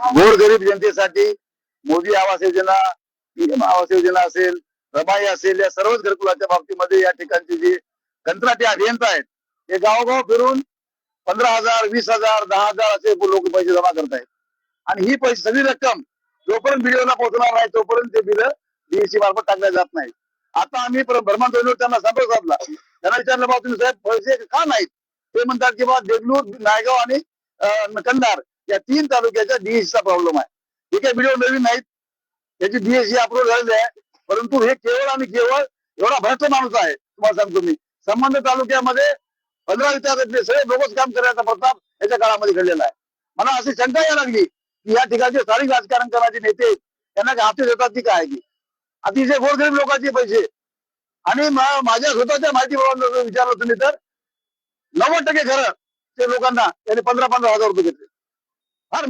गोरगरीब जनतेसाठी मोदी आवास योजना, पीएम आवास योजना असेल, रमाई असेल, या सर्वच घरकुलाच्या बाबतीमध्ये या ठिकाणचे जे कंत्राटी अभियंता आहेत ते गावोगाव फिरून 15,000, 20,000, 10,000 असे लोक पैसे जमा करत आहेत. आणि ही पैसे सगळी रक्कम जोपर्यंत बीडीओला पोहोचणार नाही तोपर्यंत ते बिल डीएससी मार्फत टाकल्या जात नाही. आता आम्ही भ्रमण त्यांना संपर्क साधला, त्यांना विचारलं बाबा तुम्ही साहेब पैसे का नाहीत? ते म्हणतात की बाबा देगलूर, नायगाव आणि कंधार या 3 तालुक्याच्या डीएससीचा प्रॉब्लेम आहे. हे काही बीडीओ नवीन नाहीत, त्याची डीएससी अप्रूव्ह झालेली आहे. परंतु हे केवळ आणि केवळ एवढा भ्रष्ट माणूस आहे. तुम्हाला सांगतो मी, संबंध तालुक्यामध्ये 15 विद्यार्थ्यांचे सगळे बोगस काम करण्याचा प्रताप याच्या काळामध्ये घडलेला आहे. मला अशी शंका यायला लागली की या ठिकाणचे स्थानिक राजकारण करणारे नेते त्यांना हाती देतात की काय, की अतिशय गोरगरीब लोकांचे पैसे. आणि माझ्या स्वतःच्या माहिती विचारलं तुम्ही तर 90% खरं ते लोकांना त्यांनी 15,000 रुपये घेतले. फार